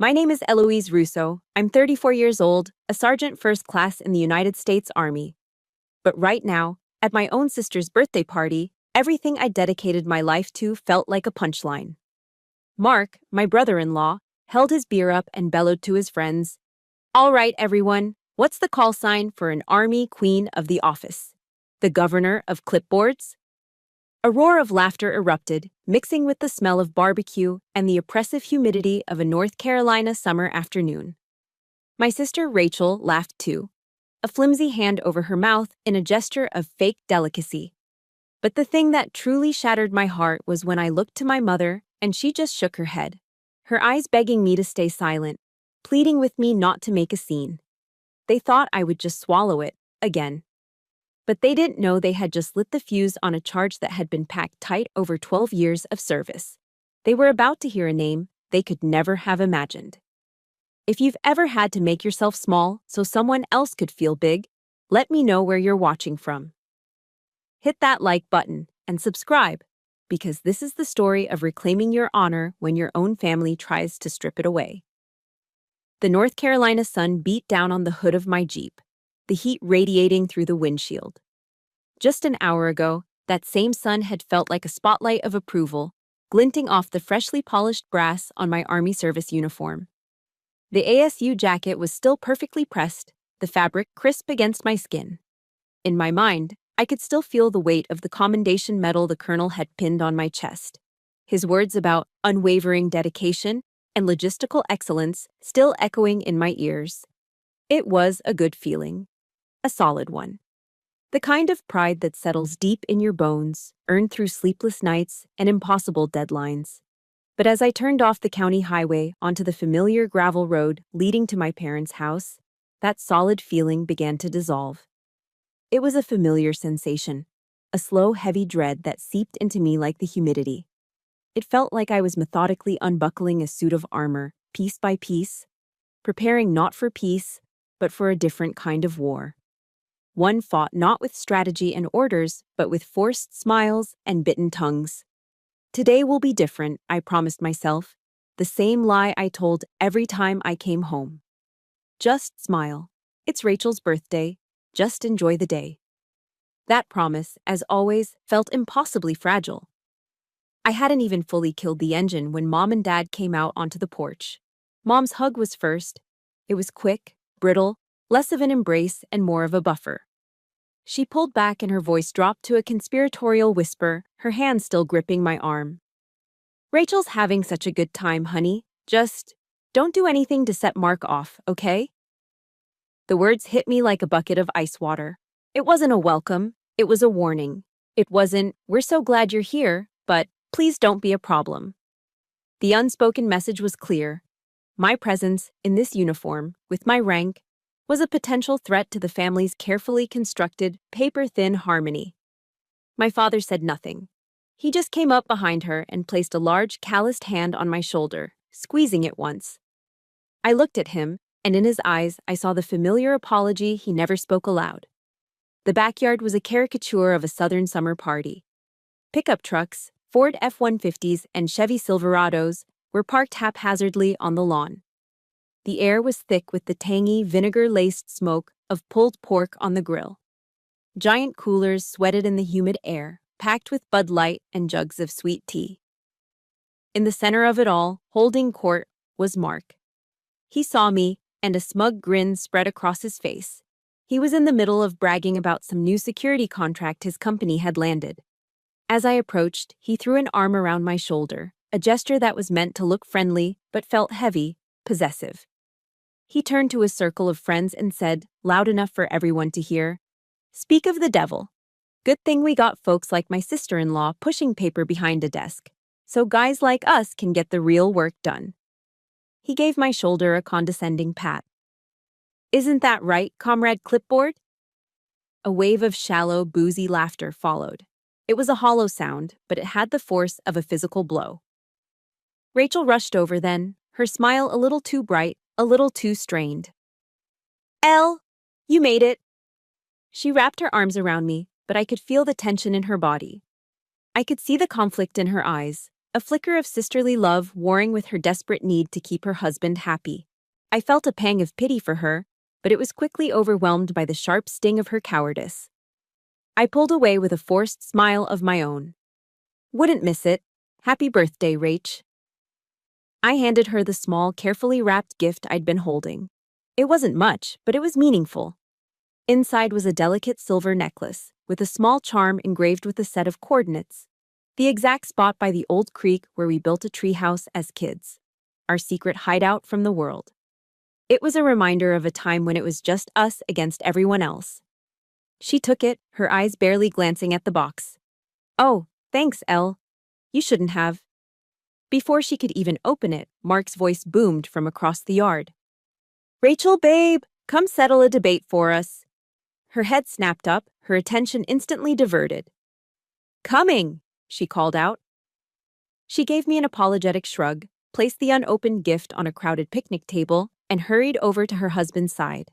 My name is Eloise Russo. I'm 34 years old, a sergeant first class in the United States Army. But right now, at my own sister's birthday party, everything I dedicated my life to felt like a punchline. Mark, my brother-in-law, held his beer up and bellowed to his friends, "All right, everyone, what's the call sign for an Army Queen of the Office? The Governor of Clipboards?" A roar of laughter erupted, mixing with the smell of barbecue and the oppressive humidity of a North Carolina summer afternoon. My sister Rachel laughed too, a flimsy hand over her mouth in a gesture of fake delicacy. But the thing that truly shattered my heart was when I looked to my mother and she just shook her head, her eyes begging me to stay silent, pleading with me not to make a scene. They thought I would just swallow it, again. But they didn't know they had just lit the fuse on a charge that had been packed tight over 12 years of service. They were about to hear a name they could never have imagined. If you've ever had to make yourself small so someone else could feel big, let me know where you're watching from. Hit that like button and subscribe, because this is the story of reclaiming your honor when your own family tries to strip it away. The North Carolina sun beat down on the hood of my Jeep, the heat radiating through the windshield. Just an hour ago, that same sun had felt like a spotlight of approval, glinting off the freshly polished brass on my Army service uniform. The ASU jacket was still perfectly pressed, the fabric crisp against my skin. In my mind, I could still feel the weight of the commendation medal the colonel had pinned on my chest. His words about unwavering dedication and logistical excellence still echoing in my ears. It was a good feeling. A solid one. The kind of pride that settles deep in your bones, earned through sleepless nights and impossible deadlines. But as I turned off the county highway onto the familiar gravel road leading to my parents' house, that solid feeling began to dissolve. It was a familiar sensation, a slow, heavy dread that seeped into me like the humidity. It felt like I was methodically unbuckling a suit of armor, piece by piece, preparing not for peace, but for a different kind of war. One fought not with strategy and orders, but with forced smiles and bitten tongues. Today will be different, I promised myself, the same lie I told every time I came home. Just smile. It's Rachel's birthday. Just enjoy the day. That promise, as always, felt impossibly fragile. I hadn't even fully killed the engine when Mom and Dad came out onto the porch. Mom's hug was first. It was quick, brittle, less of an embrace and more of a buffer. She pulled back and her voice dropped to a conspiratorial whisper, her hand still gripping my arm. "Rachel's having such a good time, honey. Just don't do anything to set Mark off, okay?" The words hit me like a bucket of ice water. It wasn't a welcome, it was a warning. It wasn't, "We're so glad you're here," but "Please don't be a problem." The unspoken message was clear. My presence, in this uniform, with my rank, was a potential threat to the family's carefully constructed, paper-thin harmony. My father said nothing. He just came up behind her and placed a large, calloused hand on my shoulder, squeezing it once. I looked at him, and in his eyes I saw the familiar apology he never spoke aloud. The backyard was a caricature of a southern summer party. Pickup trucks, Ford F-150s, and Chevy Silverados were parked haphazardly on the lawn. The air was thick with the tangy, vinegar-laced smoke of pulled pork on the grill. Giant coolers sweated in the humid air, packed with Bud Light and jugs of sweet tea. In the center of it all, holding court, was Mark. He saw me, and a smug grin spread across his face. He was in the middle of bragging about some new security contract his company had landed. As I approached, he threw an arm around my shoulder, a gesture that was meant to look friendly but felt heavy, possessive. He turned to his circle of friends and said, loud enough for everyone to hear, "Speak of the devil. Good thing we got folks like my sister-in-law pushing paper behind a desk, so guys like us can get the real work done." He gave my shoulder a condescending pat. "Isn't that right, Comrade Clipboard?" A wave of shallow, boozy laughter followed. It was a hollow sound, but it had the force of a physical blow. Rachel rushed over then, her smile a little too bright, a little too strained. "Elle, you made it." She wrapped her arms around me, but I could feel the tension in her body. I could see the conflict in her eyes, a flicker of sisterly love warring with her desperate need to keep her husband happy. I felt a pang of pity for her, but it was quickly overwhelmed by the sharp sting of her cowardice. I pulled away with a forced smile of my own. Wouldn't miss it. Happy birthday, Rach. I handed her the small, carefully wrapped gift I'd been holding. It wasn't much, but it was meaningful. Inside was a delicate silver necklace, with a small charm engraved with a set of coordinates. The exact spot by the old creek where we built a treehouse as kids. Our secret hideout from the world. It was a reminder of a time when it was just us against everyone else. She took it, her eyes barely glancing at the box. Oh, thanks, Elle. You shouldn't have. Before she could even open it, Mark's voice boomed from across the yard. Rachel, babe, come settle a debate for us. Her head snapped up, her attention instantly diverted. Coming, she called out. She gave me an apologetic shrug, placed the unopened gift on a crowded picnic table, and hurried over to her husband's side.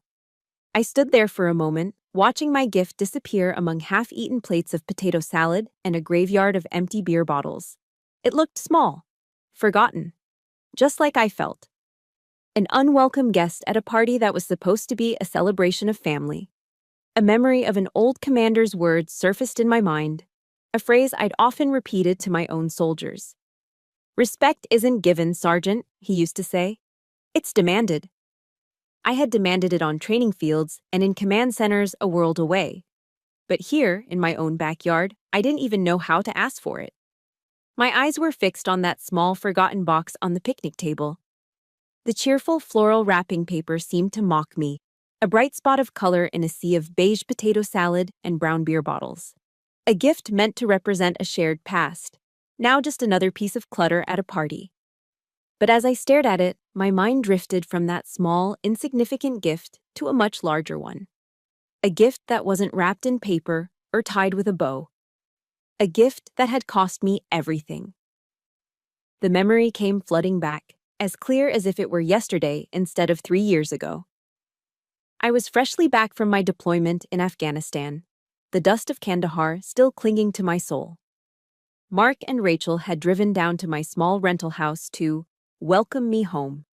I stood there for a moment, watching my gift disappear among half-eaten plates of potato salad and a graveyard of empty beer bottles. It looked small, forgotten, just like I felt. An unwelcome guest at a party that was supposed to be a celebration of family. A memory of an old commander's words surfaced in my mind, a phrase I'd often repeated to my own soldiers. Respect isn't given, Sergeant, he used to say. It's demanded. I had demanded it on training fields and in command centers a world away. But here, in my own backyard, I didn't even know how to ask for it. My eyes were fixed on that small, forgotten box on the picnic table. The cheerful floral wrapping paper seemed to mock me, a bright spot of color in a sea of beige potato salad and brown beer bottles. A gift meant to represent a shared past, now just another piece of clutter at a party. But as I stared at it, my mind drifted from that small, insignificant gift to a much larger one. A gift that wasn't wrapped in paper or tied with a bow. A gift that had cost me everything. The memory came flooding back, as clear as if it were yesterday instead of 3 years ago. I was freshly back from my deployment in Afghanistan, the dust of Kandahar still clinging to my soul. Mark and Rachel had driven down to my small rental house to welcome me home.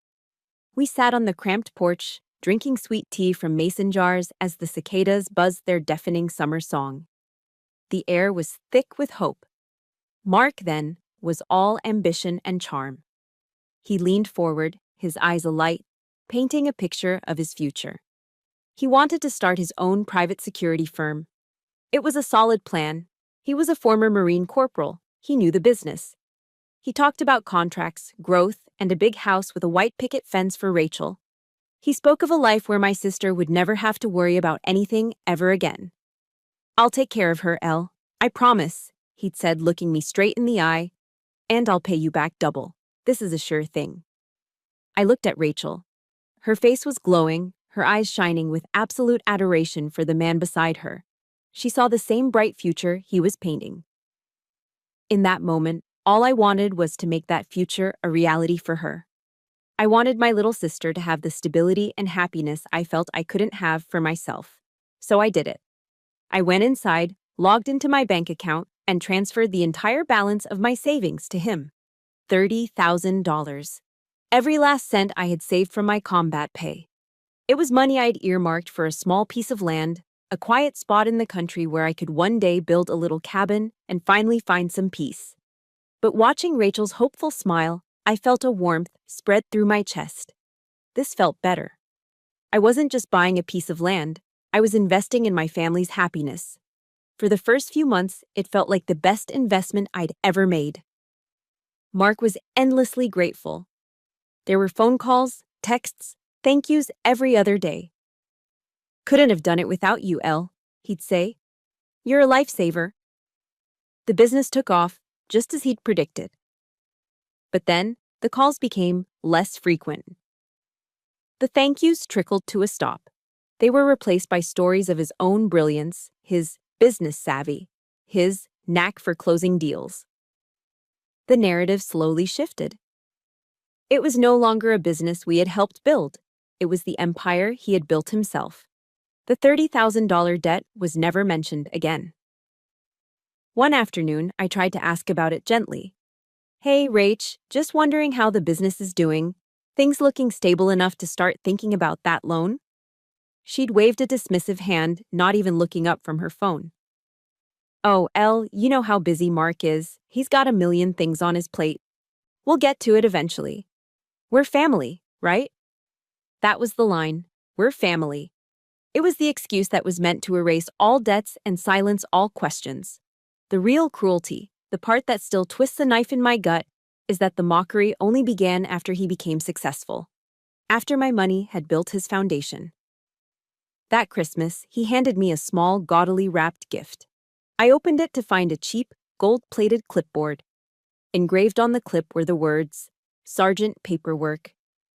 We sat on the cramped porch, drinking sweet tea from mason jars as the cicadas buzzed their deafening summer song. The air was thick with hope. Mark, then, was all ambition and charm. He leaned forward, his eyes alight, painting a picture of his future. He wanted to start his own private security firm. It was a solid plan. He was a former Marine corporal. He knew the business. He talked about contracts, growth, and a big house with a white picket fence for Rachel. He spoke of a life where my sister would never have to worry about anything ever again. I'll take care of her, Elle. I promise, he'd said, looking me straight in the eye. And I'll pay you back double. This is a sure thing. I looked at Rachel. Her face was glowing, her eyes shining with absolute adoration for the man beside her. She saw the same bright future he was painting. In that moment, all I wanted was to make that future a reality for her. I wanted my little sister to have the stability and happiness I felt I couldn't have for myself. So I did it. I went inside, logged into my bank account, and transferred the entire balance of my savings to him. $30,000. Every last cent I had saved from my combat pay. It was money I'd earmarked for a small piece of land, a quiet spot in the country where I could one day build a little cabin and finally find some peace. But watching Rachel's hopeful smile, I felt a warmth spread through my chest. This felt better. I wasn't just buying a piece of land, I was investing in my family's happiness. For the first few months, it felt like the best investment I'd ever made. Mark was endlessly grateful. There were phone calls, texts, thank yous every other day. Couldn't have done it without you, Elle, he'd say. You're a lifesaver. The business took off, just as he'd predicted. But then, the calls became less frequent. The thank yous trickled to a stop. They were replaced by stories of his own brilliance, his business savvy, his knack for closing deals. The narrative slowly shifted. It was no longer a business we had helped build. It was the empire he had built himself. The $30,000 debt was never mentioned again. One afternoon, I tried to ask about it gently. Hey, Rach, just wondering how the business is doing. Things looking stable enough to start thinking about that loan? She'd waved a dismissive hand, not even looking up from her phone. Oh, Elle, you know how busy Mark is. He's got a million things on his plate. We'll get to it eventually. We're family, right? That was the line. We're family. It was the excuse that was meant to erase all debts and silence all questions. The real cruelty, the part that still twists a knife in my gut, is that the mockery only began after he became successful. After my money had built his foundation. That Christmas, he handed me a small, gaudily wrapped gift. I opened it to find a cheap, gold-plated clipboard. Engraved on the clip were the words, "Sergeant Paperwork."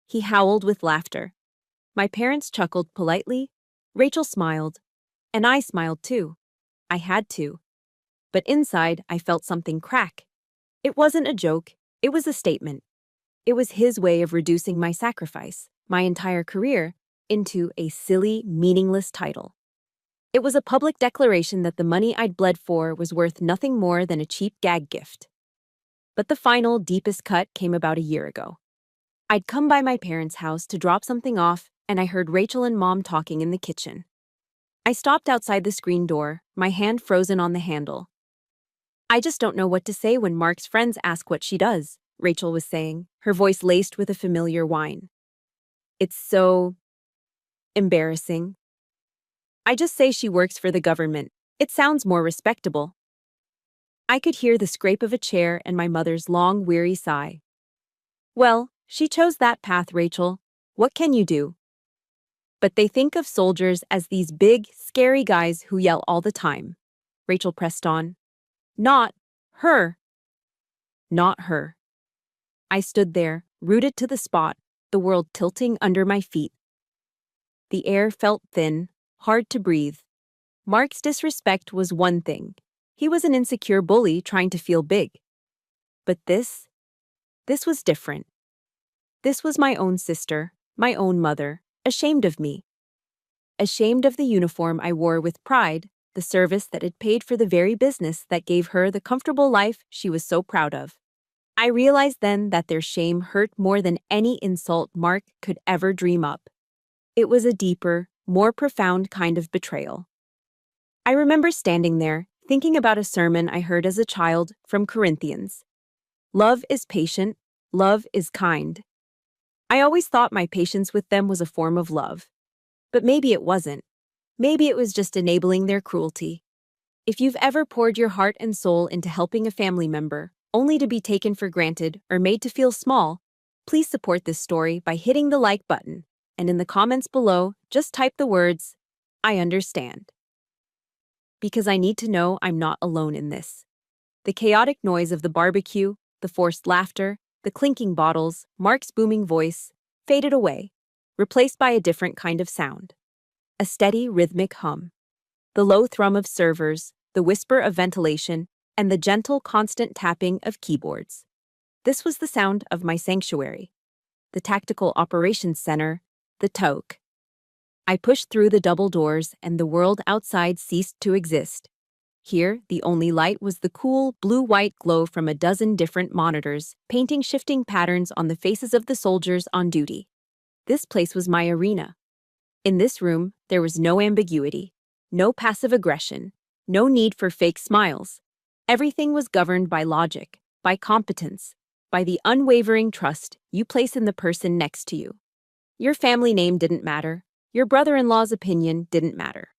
He howled with laughter. My parents chuckled politely. Rachel smiled. And I smiled too. I had to. But inside, I felt something crack. It wasn't a joke. It was a statement. It was his way of reducing my sacrifice, my entire career, into a silly, meaningless title. It was a public declaration that the money I'd bled for was worth nothing more than a cheap gag gift. But the final, deepest cut came about a year ago. I'd come by my parents' house to drop something off, and I heard Rachel and Mom talking in the kitchen. I stopped outside the screen door, my hand frozen on the handle. "I just don't know what to say when Mark's friends ask what she does," Rachel was saying, her voice laced with a familiar whine. "It's so embarrassing. I just say she works for the government. It sounds more respectable." I could hear the scrape of a chair and my mother's long, weary sigh. "Well, she chose that path, Rachel. What can you do?" "But they think of soldiers as these big, scary guys who yell all the time," Rachel pressed on. "Not her. Not her." I stood there, rooted to the spot, the world tilting under my feet. The air felt thin, hard to breathe. Mark's disrespect was one thing. He was an insecure bully trying to feel big. But this was different. This was my own sister, my own mother, ashamed of me. Ashamed of the uniform I wore with pride, the service that had paid for the very business that gave her the comfortable life she was so proud of. I realized then that their shame hurt more than any insult Mark could ever dream up. It was a deeper, more profound kind of betrayal. I remember standing there, thinking about a sermon I heard as a child from Corinthians. Love is patient, love is kind. I always thought my patience with them was a form of love. But maybe it wasn't. Maybe it was just enabling their cruelty. If you've ever poured your heart and soul into helping a family member, only to be taken for granted or made to feel small, please support this story by hitting the like button. And in the comments below, just type the words, "I understand." Because I need to know I'm not alone in this. The chaotic noise of the barbecue, the forced laughter, the clinking bottles, Mark's booming voice, faded away, replaced by a different kind of sound. A steady, rhythmic hum. The low thrum of servers, the whisper of ventilation, and the gentle, constant tapping of keyboards. This was the sound of my sanctuary. The Tactical Operations Center, the TOC. I pushed through the double doors, and the world outside ceased to exist. Here, the only light was the cool, blue-white glow from a dozen different monitors, painting shifting patterns on the faces of the soldiers on duty. This place was my arena. In this room, there was no ambiguity, no passive aggression, no need for fake smiles. Everything was governed by logic, by competence, by the unwavering trust you place in the person next to you. Your family name didn't matter. Your brother-in-law's opinion didn't matter.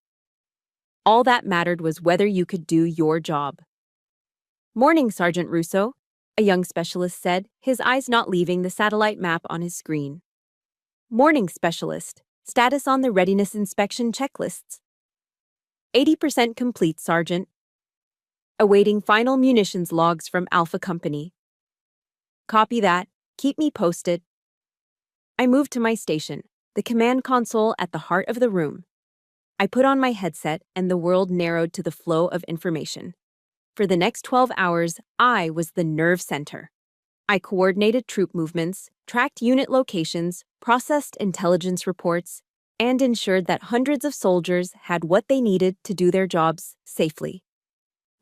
All that mattered was whether you could do your job. "Morning, Sergeant Russo," a young specialist said, his eyes not leaving the satellite map on his screen. "Morning, Specialist. Status on the readiness inspection checklists." 80% complete, Sergeant. Awaiting final munitions logs from Alpha Company. Copy that. Keep me posted. I moved to my station, the command console at the heart of the room. I put on my headset and the world narrowed to the flow of information. For the next 12 hours, I was the nerve center. I coordinated troop movements, tracked unit locations, processed intelligence reports, and ensured that hundreds of soldiers had what they needed to do their jobs safely.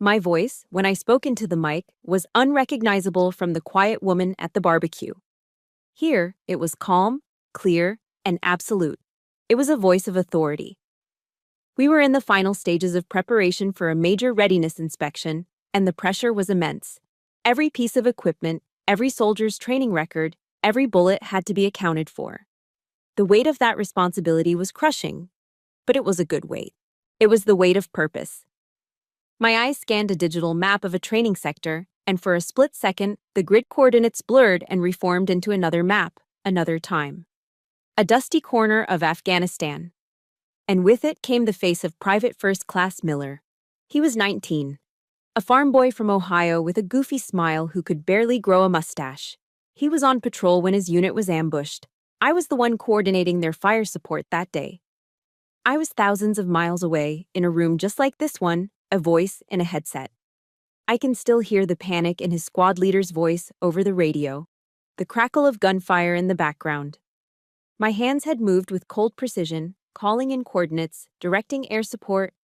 My voice, when I spoke into the mic, was unrecognizable from the quiet woman at the barbecue. Here, it was calm, clear, and absolute. It was a voice of authority. We were in the final stages of preparation for a major readiness inspection, and the pressure was immense. Every piece of equipment, every soldier's training record, every bullet had to be accounted for. The weight of that responsibility was crushing, but it was a good weight. It was the weight of purpose. My eyes scanned a digital map of a training sector, and for a split second, the grid coordinates blurred and reformed into another map, another time. A dusty corner of Afghanistan. And with it came the face of Private First Class Miller. He was 19. A farm boy from Ohio with a goofy smile who could barely grow a mustache. He was on patrol when his unit was ambushed. I was the one coordinating their fire support that day. I was thousands of miles away, in a room just like this one, a voice in a headset. I can still hear the panic in his squad leader's voice over the radio, the crackle of gunfire in the background. My hands had moved with cold precision, calling in coordinates, directing air support,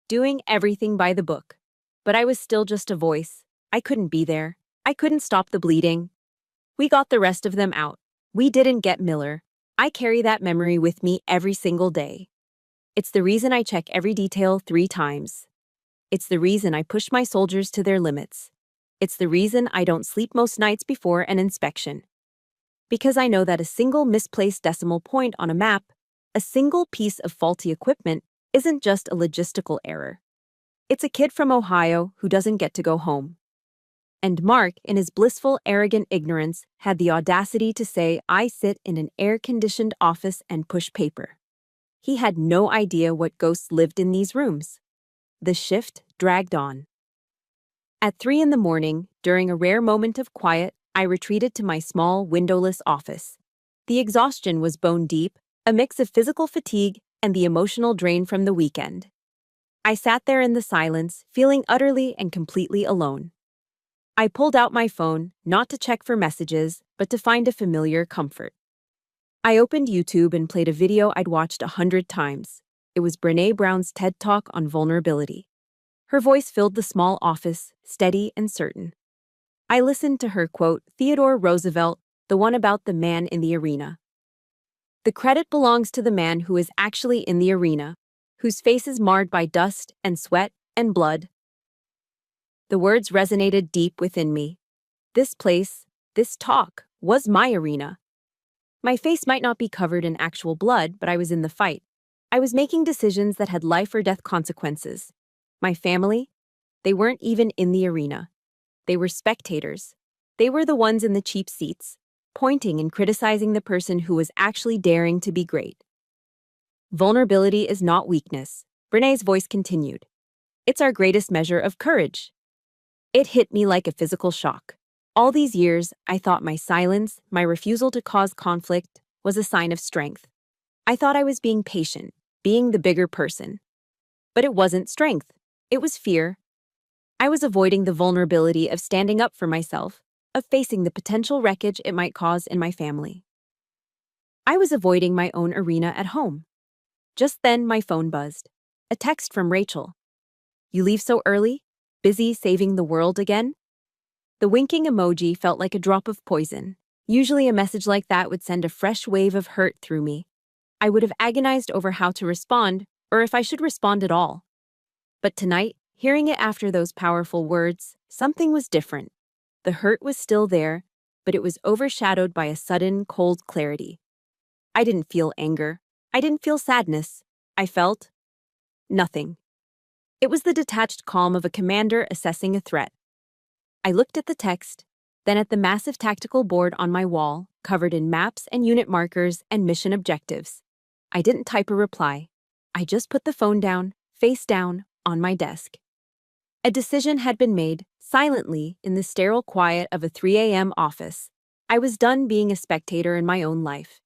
doing everything by the book. But I was still just a voice. I couldn't be there. I couldn't stop the bleeding. We got the rest of them out. We didn't get Miller. I carry that memory with me every single day. It's the reason I check every detail 3 times. It's the reason I push my soldiers to their limits. It's the reason I don't sleep most nights before an inspection. Because I know that a single misplaced decimal point on a map, a single piece of faulty equipment, isn't just a logistical error. It's a kid from Ohio who doesn't get to go home. And Mark, in his blissful, arrogant ignorance, had the audacity to say I sit in an air-conditioned office and push paper. He had no idea what ghosts lived in these rooms. The shift dragged on. At 3 a.m, during a rare moment of quiet, I retreated to my small, windowless office. The exhaustion was bone-deep, a mix of physical fatigue and the emotional drain from the weekend. I sat there in the silence, feeling utterly and completely alone. I pulled out my phone, not to check for messages, but to find a familiar comfort. I opened YouTube and played a video I'd watched 100 times. It was Brené Brown's TED Talk on vulnerability. Her voice filled the small office, steady and certain. I listened to her quote Theodore Roosevelt, the one about the man in the arena. The credit belongs to the man who is actually in the arena, whose face is marred by dust and sweat and blood. The words resonated deep within me. This place, this talk, was my arena. My face might not be covered in actual blood, but I was in the fight. I was making decisions that had life or death consequences. My family, they weren't even in the arena. They were spectators. They were the ones in the cheap seats, pointing and criticizing the person who was actually daring to be great. Vulnerability is not weakness, Brené's voice continued. It's our greatest measure of courage. It hit me like a physical shock. All these years, I thought my silence, my refusal to cause conflict, was a sign of strength. I thought I was being patient, being the bigger person. But it wasn't strength. It was fear. I was avoiding the vulnerability of standing up for myself, of facing the potential wreckage it might cause in my family. I was avoiding my own arena at home. Just then, my phone buzzed. A text from Rachel. You leave so early? Busy saving the world again? The winking emoji felt like a drop of poison. Usually a message like that would send a fresh wave of hurt through me. I would have agonized over how to respond, or if I should respond at all. But tonight, hearing it after those powerful words, something was different. The hurt was still there, but it was overshadowed by a sudden, cold clarity. I didn't feel anger. I didn't feel sadness. I felt nothing. It was the detached calm of a commander assessing a threat. I looked at the text, then at the massive tactical board on my wall, covered in maps and unit markers and mission objectives. I didn't type a reply. I just put the phone down, face down, on my desk. A decision had been made, silently, in the sterile quiet of a 3 a.m. office. I was done being a spectator in my own life.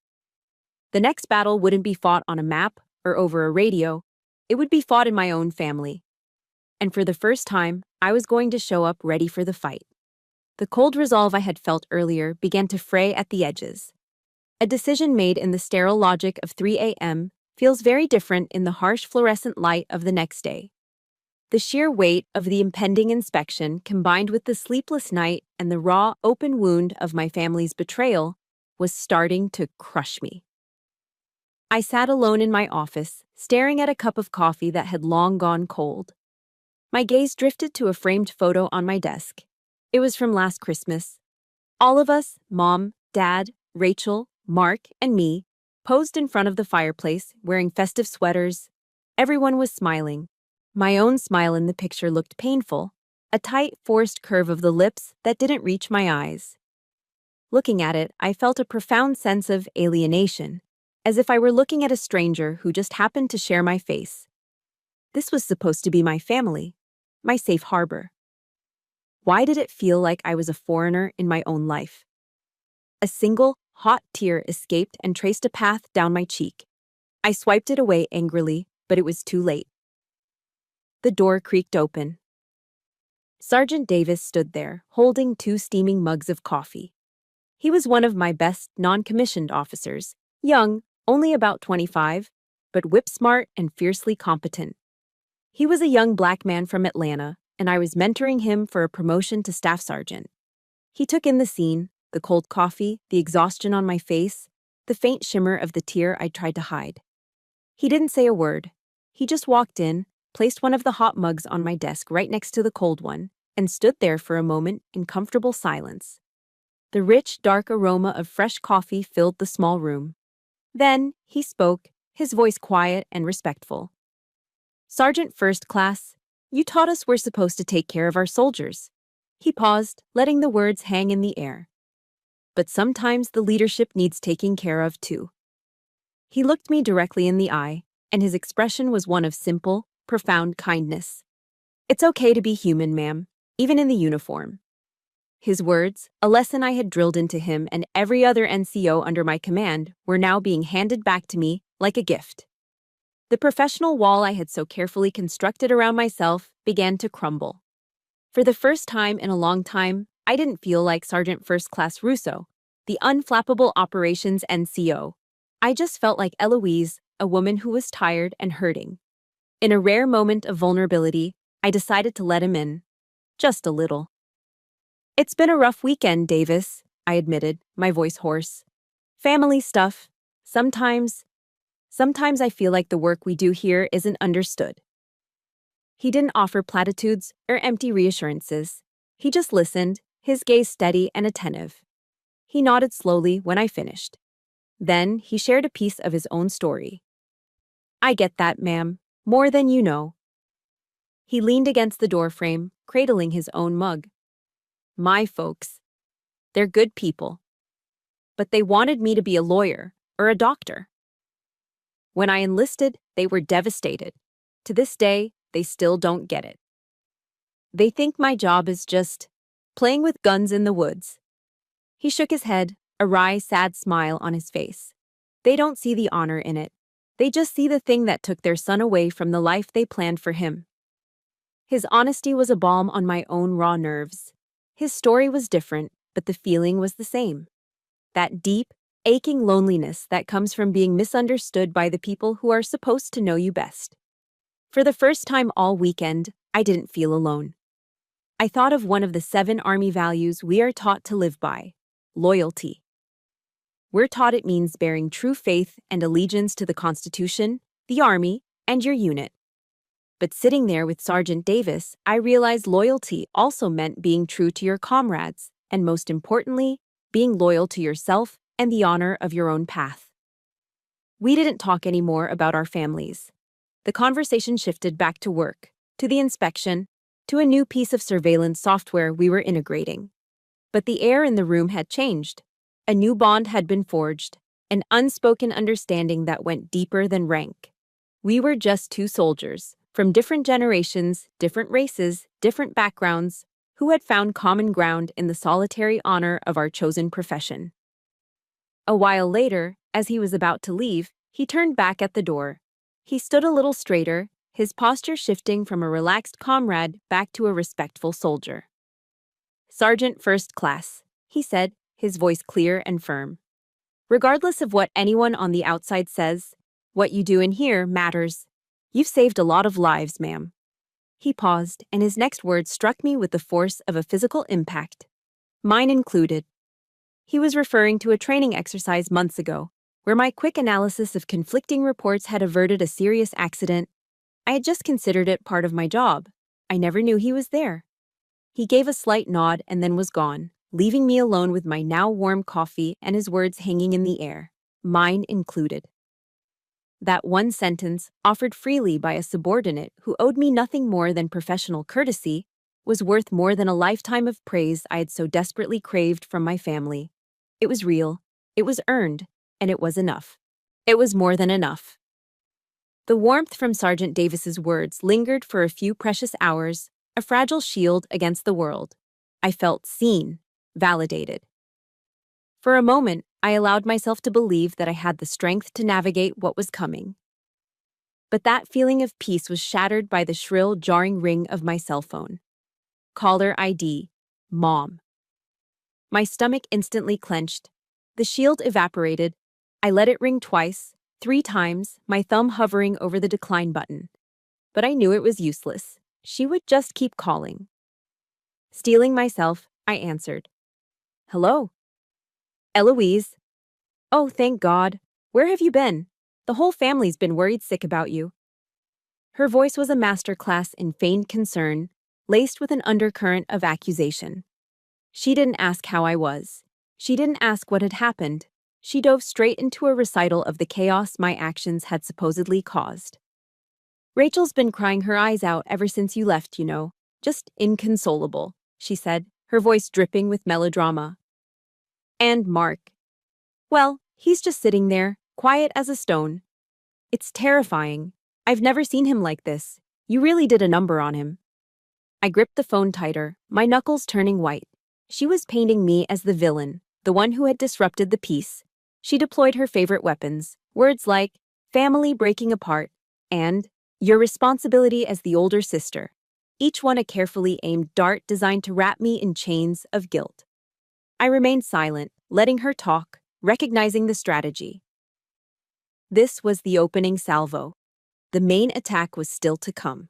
The next battle wouldn't be fought on a map or over a radio. It would be fought in my own family. And for the first time, I was going to show up ready for the fight. The cold resolve I had felt earlier began to fray at the edges. A decision made in the sterile logic of 3 a.m. feels very different in the harsh fluorescent light of the next day. The sheer weight of the impending inspection, combined with the sleepless night and the raw, open wound of my family's betrayal, was starting to crush me. I sat alone in my office, staring at a cup of coffee that had long gone cold. My gaze drifted to a framed photo on my desk. It was from last Christmas. All of us, Mom, Dad, Rachel, Mark, and me, posed in front of the fireplace, wearing festive sweaters. Everyone was smiling. My own smile in the picture looked painful, a tight, forced curve of the lips that didn't reach my eyes. Looking at it, I felt a profound sense of alienation, as if I were looking at a stranger who just happened to share my face. This was supposed to be my family, my safe harbor. Why did it feel like I was a foreigner in my own life? A single, hot tear escaped and traced a path down my cheek. I swiped it away angrily, but it was too late. The door creaked open. Sergeant Davis stood there, holding 2 steaming mugs of coffee. He was one of my best non-commissioned officers, young, only about 25, but whip-smart and fiercely competent. He was a young black man from Atlanta, and I was mentoring him for a promotion to staff sergeant. He took in the scene, the cold coffee, the exhaustion on my face, the faint shimmer of the tear I tried to hide. He didn't say a word. He just walked in, placed one of the hot mugs on my desk right next to the cold one, and stood there for a moment in comfortable silence. The rich, dark aroma of fresh coffee filled the small room. Then, he spoke, his voice quiet and respectful. "Sergeant First Class, you taught us we're supposed to take care of our soldiers." He paused, letting the words hang in the air. "But sometimes the leadership needs taking care of too." He looked me directly in the eye, and his expression was one of simple, profound kindness. "It's okay to be human, ma'am, even in the uniform." His words, a lesson I had drilled into him and every other NCO under my command, were now being handed back to me like a gift. The professional wall I had so carefully constructed around myself began to crumble. For the first time in a long time, I didn't feel like Sergeant First Class Russo, the unflappable operations NCO. I just felt like Eloise, a woman who was tired and hurting. In a rare moment of vulnerability, I decided to let him in. Just a little. "It's been a rough weekend, Davis," I admitted, my voice hoarse. "Family stuff. Sometimes I feel like the work we do here isn't understood." He didn't offer platitudes or empty reassurances. He just listened, his gaze steady and attentive. He nodded slowly when I finished. Then he shared a piece of his own story. "I get that, ma'am. More than you know." He leaned against the doorframe, cradling his own mug. "My folks. They're good people. But they wanted me to be a lawyer or a doctor. When I enlisted, they were devastated. To this day, they still don't get it. They think my job is just playing with guns in the woods." He shook his head, a wry, sad smile on his face. "They don't see the honor in it. They just see the thing that took their son away from the life they planned for him." His honesty was a balm on my own raw nerves. His story was different, but the feeling was the same. That deep, aching loneliness that comes from being misunderstood by the people who are supposed to know you best. For the first time all weekend, I didn't feel alone. I thought of one of the 7 Army values we are taught to live by: loyalty. We're taught it means bearing true faith and allegiance to the Constitution, the Army, and your unit. But sitting there with Sergeant Davis, I realized loyalty also meant being true to your comrades, and most importantly, being loyal to yourself and the honor of your own path. We didn't talk anymore about our families. The conversation shifted back to work, to the inspection, to a new piece of surveillance software we were integrating. But the air in the room had changed. A new bond had been forged, an unspoken understanding that went deeper than rank. We were just 2 soldiers, from different generations, different races, different backgrounds, who had found common ground in the solitary honor of our chosen profession. A while later, as he was about to leave, he turned back at the door. He stood a little straighter, his posture shifting from a relaxed comrade back to a respectful soldier. "Sergeant First Class," he said, his voice clear and firm. "Regardless of what anyone on the outside says, what you do in here matters. You've saved a lot of lives, ma'am." He paused, and his next words struck me with the force of a physical impact. Mine included. He was referring to a training exercise months ago, where my quick analysis of conflicting reports had averted a serious accident. I had just considered it part of my job. I never knew he was there. He gave a slight nod and then was gone, leaving me alone with my now warm coffee and his words hanging in the air. Mine included. That one sentence, offered freely by a subordinate who owed me nothing more than professional courtesy, was worth more than a lifetime of praise I had so desperately craved from my family. It was real, it was earned, and it was enough. It was more than enough. The warmth from Sergeant Davis's words lingered for a few precious hours, a fragile shield against the world. I felt seen, validated. For a moment, I allowed myself to believe that I had the strength to navigate what was coming. But that feeling of peace was shattered by the shrill, jarring ring of my cell phone. Caller ID, Mom. My stomach instantly clenched. The shield evaporated. I let it ring twice, 3 times, my thumb hovering over the decline button. But I knew it was useless. She would just keep calling. Steeling myself, I answered. Hello? Eloise. Oh, thank God. Where have you been? The whole family's been worried sick about you. Her voice was a masterclass in feigned concern, laced with an undercurrent of accusation. She didn't ask how I was. She didn't ask what had happened. She dove straight into a recital of the chaos my actions had supposedly caused. Rachel's been crying her eyes out ever since you left, you know. Just inconsolable, she said, her voice dripping with melodrama. And Mark. Well, he's just sitting there, quiet as a stone. It's terrifying. I've never seen him like this. You really did a number on him. I gripped the phone tighter, my knuckles turning white. She was painting me as the villain, the one who had disrupted the peace. She deployed her favorite weapons, words like family breaking apart and your responsibility as the older sister, each one a carefully aimed dart designed to wrap me in chains of guilt. I remained silent, letting her talk, recognizing the strategy. This was the opening salvo. The main attack was still to come.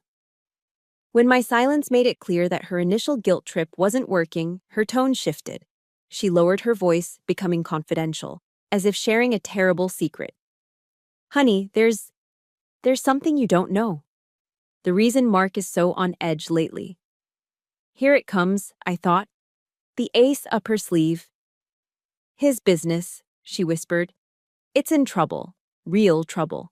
When my silence made it clear that her initial guilt trip wasn't working, her tone shifted. She lowered her voice, becoming confidential, as if sharing a terrible secret. Honey, there's something you don't know. The reason Mark is so on edge lately. Here it comes, I thought. The ace up her sleeve. His business, she whispered. It's in trouble. Real trouble.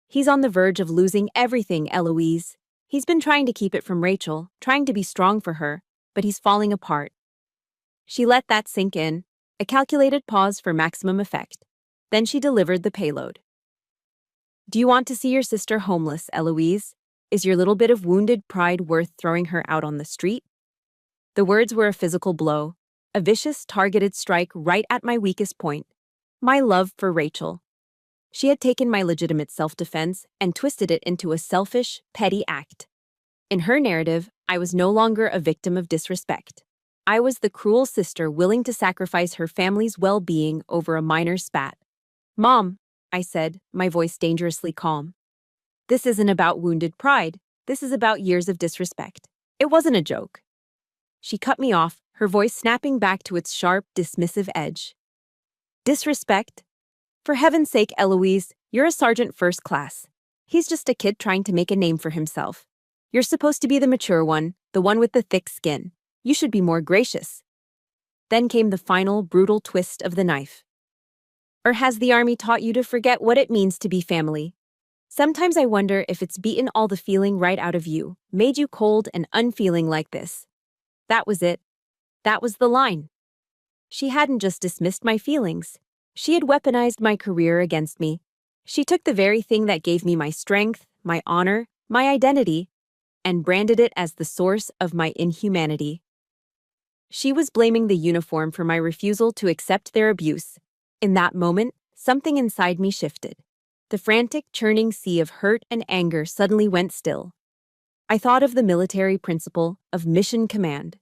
He's on the verge of losing everything, Eloise. He's been trying to keep it from Rachel, trying to be strong for her, but he's falling apart. She let that sink in, a calculated pause for maximum effect. Then she delivered the payload. Do you want to see your sister homeless, Eloise? Is your little bit of wounded pride worth throwing her out on the street? The words were a physical blow, a vicious, targeted strike right at my weakest point, my love for Rachel. She had taken my legitimate self-defense and twisted it into a selfish, petty act. In her narrative, I was no longer a victim of disrespect. I was the cruel sister willing to sacrifice her family's well-being over a minor spat. Mom, I said, my voice dangerously calm. This isn't about wounded pride. This is about years of disrespect. It wasn't a joke. She cut me off, her voice snapping back to its sharp, dismissive edge. Disrespect? For heaven's sake, Eloise, you're a sergeant first class. He's just a kid trying to make a name for himself. You're supposed to be the mature one, the one with the thick skin. You should be more gracious. Then came the final, brutal twist of the knife. Or has the army taught you to forget what it means to be family? Sometimes I wonder if it's beaten all the feeling right out of you, made you cold and unfeeling like this. That was it. That was the line. She hadn't just dismissed my feelings. She had weaponized my career against me. She took the very thing that gave me my strength, my honor, my identity, and branded it as the source of my inhumanity. She was blaming the uniform for my refusal to accept their abuse. In that moment, something inside me shifted. The frantic, churning sea of hurt and anger suddenly went still. I thought of the military principle of mission command.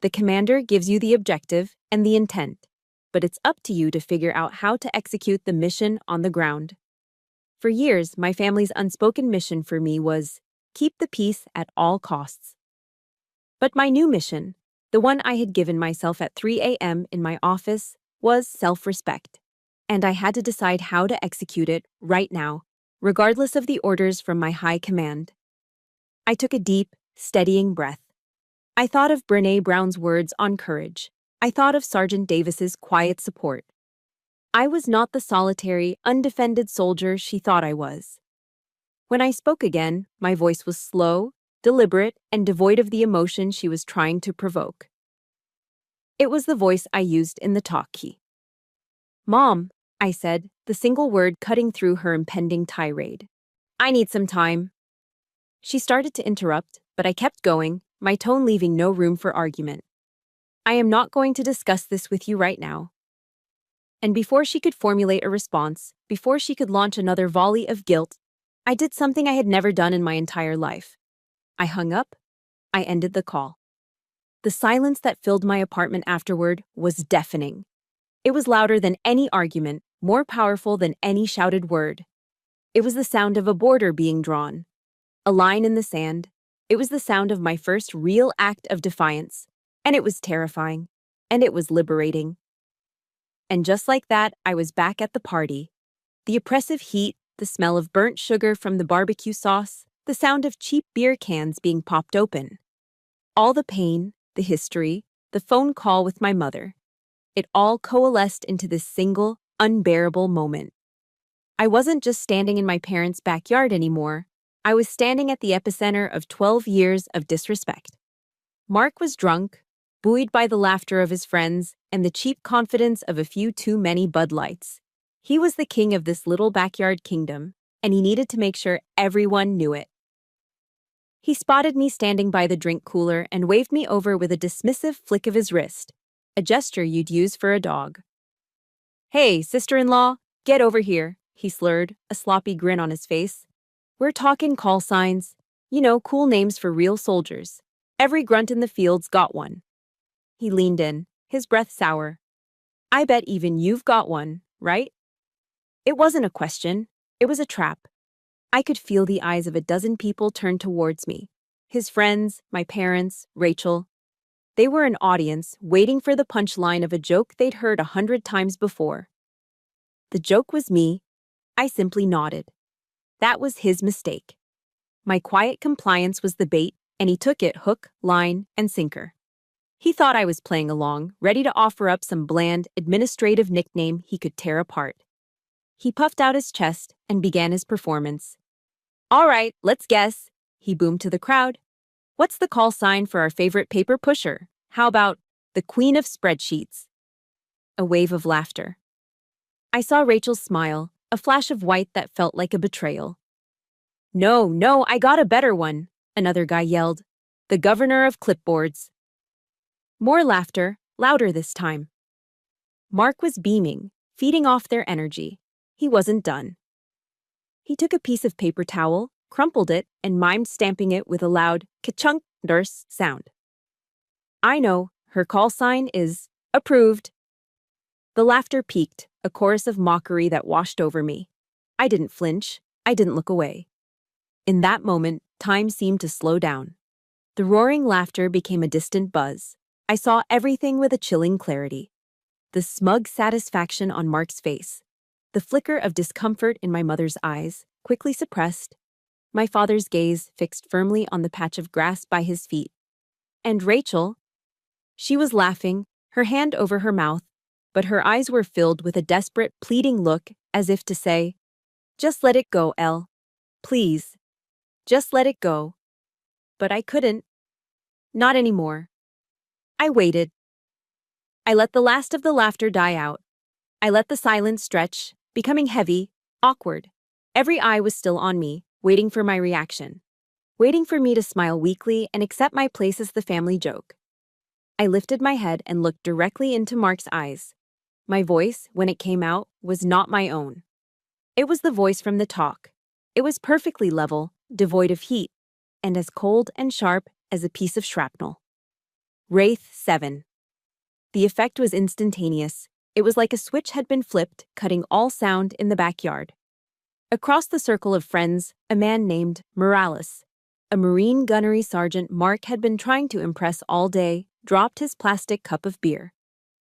The commander gives you the objective and the intent, but it's up to you to figure out how to execute the mission on the ground. For years, my family's unspoken mission for me was keep the peace at all costs. But my new mission, the one I had given myself at 3 a.m. in my office, was self-respect. And I had to decide how to execute it right now, regardless of the orders from my high command. I took a deep, steadying breath. I thought of Brené Brown's words on courage. I thought of Sergeant Davis's quiet support. I was not the solitary, undefended soldier she thought I was. When I spoke again, my voice was slow, deliberate, and devoid of the emotion she was trying to provoke. It was the voice I used in the talk key. "Mom," I said, the single word cutting through her impending tirade. "I need some time." She started to interrupt, but I kept going, my tone leaving no room for argument. "I am not going to discuss this with you right now." And before she could formulate a response, before she could launch another volley of guilt, I did something I had never done in my entire life. I hung up. I ended the call. The silence that filled my apartment afterward was deafening. It was louder than any argument, more powerful than any shouted word. It was the sound of a border being drawn, a line in the sand. It was the sound of my first real act of defiance, and it was terrifying, and it was liberating. And just like that, I was back at the party. The oppressive heat, the smell of burnt sugar from the barbecue sauce, the sound of cheap beer cans being popped open. All the pain, the history, the phone call with my mother. It all coalesced into this single, unbearable moment. I wasn't just standing in my parents' backyard anymore. I was standing at the epicenter of 12 years of disrespect. Mark was drunk, buoyed by the laughter of his friends and the cheap confidence of a few too many Bud Lights. He was the king of this little backyard kingdom, and he needed to make sure everyone knew it. He spotted me standing by the drink cooler and waved me over with a dismissive flick of his wrist, a gesture you'd use for a dog. "Hey, sister-in-law, get over here," he slurred, a sloppy grin on his face. "We're talking call signs. You know, cool names for real soldiers. Every grunt in the field's got one." He leaned in, his breath sour. "I bet even you've got one, right?" It wasn't a question. It was a trap. I could feel the eyes of a dozen people turn towards me. His friends, my parents, Rachel. They were an audience, waiting for the punchline of a joke they'd heard 100 times before. The joke was me. I simply nodded. That was his mistake. My quiet compliance was the bait, and he took it hook, line, and sinker. He thought I was playing along, ready to offer up some bland, administrative nickname he could tear apart. He puffed out his chest and began his performance. "All right, let's guess," he boomed to the crowd. "What's the call sign for our favorite paper pusher? How about the Queen of Spreadsheets?" A wave of laughter. I saw Rachel's smile, a flash of white that felt like a betrayal. No, I got a better one," another guy yelled. "The Governor of Clipboards." More laughter, louder this time. Mark was beaming, feeding off their energy. He wasn't done. He took a piece of paper towel, crumpled it, and mimed stamping it with a loud ka-chunk nurse sound. "I know, her call sign is approved." The laughter peaked, a chorus of mockery that washed over me. I didn't flinch. I didn't look away. In that moment, time seemed to slow down. The roaring laughter became a distant buzz. I saw everything with a chilling clarity. The smug satisfaction on Mark's face. The flicker of discomfort in my mother's eyes, quickly suppressed. My father's gaze fixed firmly on the patch of grass by his feet. And Rachel? She was laughing, her hand over her mouth, but her eyes were filled with a desperate, pleading look as if to say, "Just let it go, Elle. Please. Just let it go." But I couldn't. Not anymore. I waited. I let the last of the laughter die out. I let the silence stretch, becoming heavy, awkward. Every eye was still on me, waiting for my reaction. Waiting for me to smile weakly and accept my place as the family joke. I lifted my head and looked directly into Mark's eyes. My voice, when it came out, was not my own. It was the voice from the talk. It was perfectly level, devoid of heat, and as cold and sharp as a piece of shrapnel. Wraith 7. The effect was instantaneous. It was like a switch had been flipped, cutting all sound in the backyard. Across the circle of friends, a man named Morales, A Marine gunnery sergeant Mark had been trying to impress all day dropped his plastic cup of beer.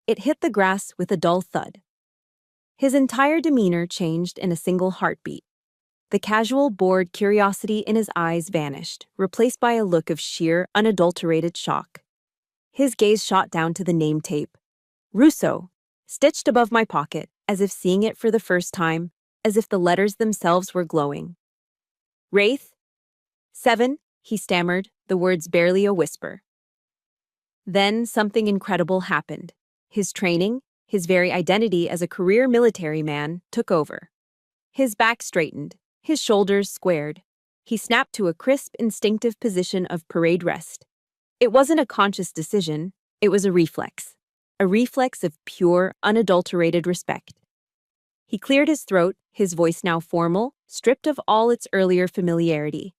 It hit the grass with a dull thud. His entire demeanor changed in a single heartbeat. The casual, bored curiosity in his eyes vanished, replaced by a look of sheer, unadulterated shock. His gaze shot down to the name tape. Russo, stitched above my pocket, as if seeing it for the first time, as if the letters themselves were glowing. Wraith? 7, he stammered, the words barely a whisper. Then something incredible happened. His training, his very identity as a career military man, took over. His back straightened, his shoulders squared. He snapped to a crisp, instinctive position of parade rest. It wasn't a conscious decision, it was a reflex of pure, unadulterated respect. He cleared his throat, his voice now formal, stripped of all its earlier familiarity.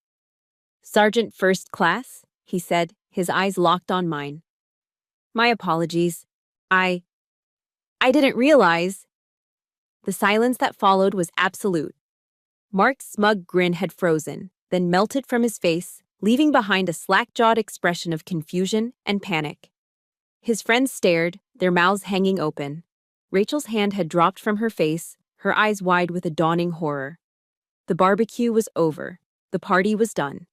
Sergeant First Class, he said, his eyes locked on mine. My apologies. I didn't realize. The silence that followed was absolute. Mark's smug grin had frozen, then melted from his face, leaving behind a slack-jawed expression of confusion and panic. His friends stared, their mouths hanging open. Rachel's hand had dropped from her face, her eyes wide with a dawning horror. The barbecue was over. The party was done.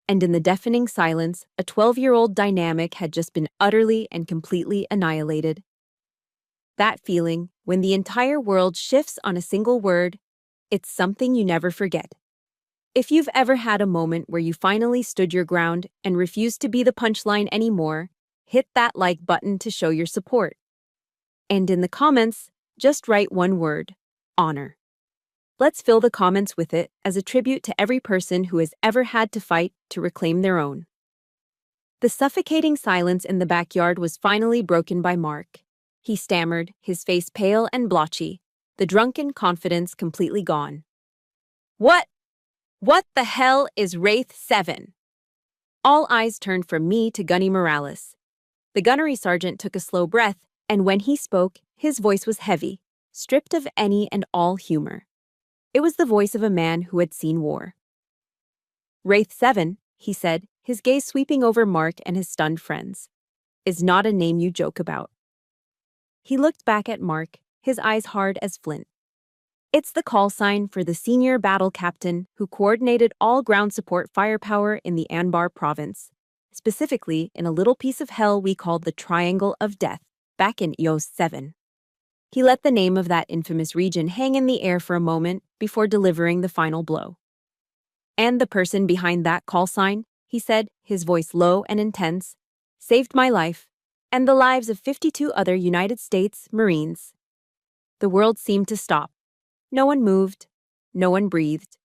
And in the deafening silence, a 12-year-old dynamic had just been utterly and completely annihilated. That feeling, when the entire world shifts on a single word, it's something you never forget. If you've ever had a moment where you finally stood your ground and refused to be the punchline anymore, hit that like button to show your support. And in the comments, just write one word: honor. Let's fill the comments with it as a tribute to every person who has ever had to fight to reclaim their own. The suffocating silence in the backyard was finally broken by Mark. He stammered, his face pale and blotchy, the drunken confidence completely gone. What the hell is Wraith 7? All eyes turned from me to Gunny Morales. The gunnery sergeant took a slow breath, and when he spoke, his voice was heavy, stripped of any and all humor. It was the voice of a man who had seen war. Wraith 7, he said, his gaze sweeping over Mark and his stunned friends, is not a name you joke about. He looked back at Mark, his eyes hard as flint. It's the call sign for the senior battle captain who coordinated all ground support firepower in the Anbar province, specifically in a little piece of hell we called the Triangle of Death, back in EOS 7. He let the name of that infamous region hang in the air for a moment before delivering the final blow. And the person behind that call sign, he said, his voice low and intense, saved my life, and the lives of 52 other United States Marines. The world seemed to stop. No one moved. No one breathed.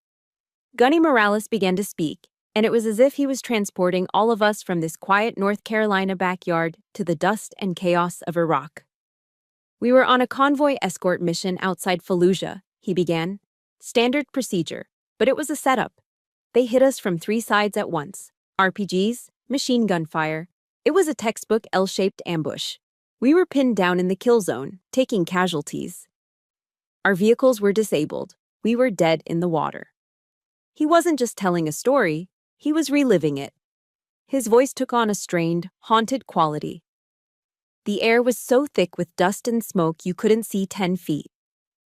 Gunny Morales began to speak, and it was as if he was transporting all of us from this quiet North Carolina backyard to the dust and chaos of Iraq. We were on a convoy escort mission outside Fallujah, he began. Standard procedure, but it was a setup. They hit us from 3 sides at once. RPGs, machine gun fire. It was a textbook L-shaped ambush. We were pinned down in the kill zone, taking casualties. Our vehicles were disabled. We were dead in the water. He wasn't just telling a story, he was reliving it. His voice took on a strained, haunted quality. The air was so thick with dust and smoke you couldn't see 10 feet.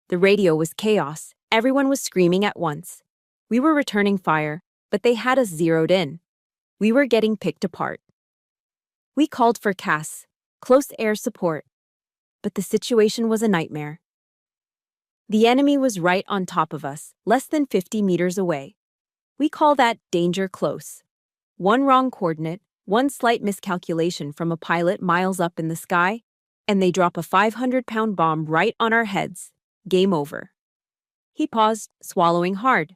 The radio was chaos. Everyone was screaming at once. We were returning fire, but they had us zeroed in. We were getting picked apart. We called for CAS, close air support, but the situation was a nightmare. The enemy was right on top of us, less than 50 meters away. We call that danger close. One wrong coordinate, one slight miscalculation from a pilot miles up in the sky, and they drop a 500-pound bomb right on our heads. Game over. He paused, swallowing hard.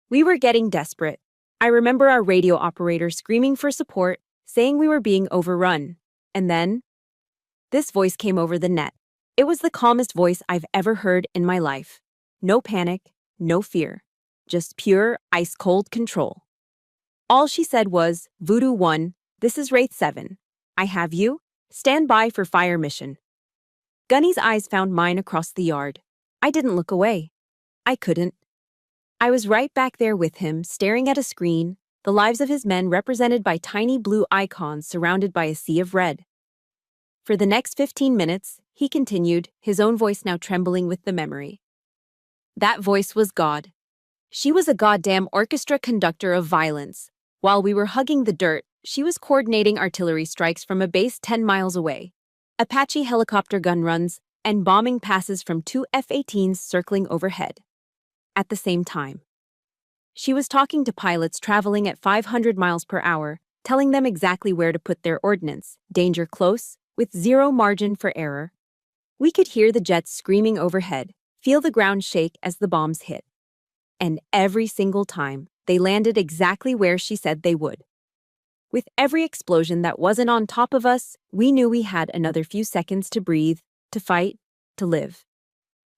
We were getting desperate. I remember our radio operator screaming for support, saying we were being overrun. And then, this voice came over the net. It was the calmest voice I've ever heard in my life. No panic, no fear. Just pure, ice-cold control. All she said was, Voodoo 1, this is Wraith 7. I have you. Stand by for fire mission. Gunny's eyes found mine across the yard. I didn't look away. I couldn't. I was right back there with him, staring at a screen, the lives of his men represented by tiny blue icons surrounded by a sea of red. For the next 15 minutes, he continued, his own voice now trembling with the memory. That voice was God. She was a goddamn orchestra conductor of violence. While we were hugging the dirt, she was coordinating artillery strikes from a base 10 miles away, Apache helicopter gun runs, and bombing passes from 2 F-18s circling overhead. At the same time, she was talking to pilots traveling at 500 miles per hour, telling them exactly where to put their ordnance, danger close, with zero margin for error. We could hear the jets screaming overhead, feel the ground shake as the bombs hit. And every single time, they landed exactly where she said they would. With every explosion that wasn't on top of us, we knew we had another few seconds to breathe, to fight, to live.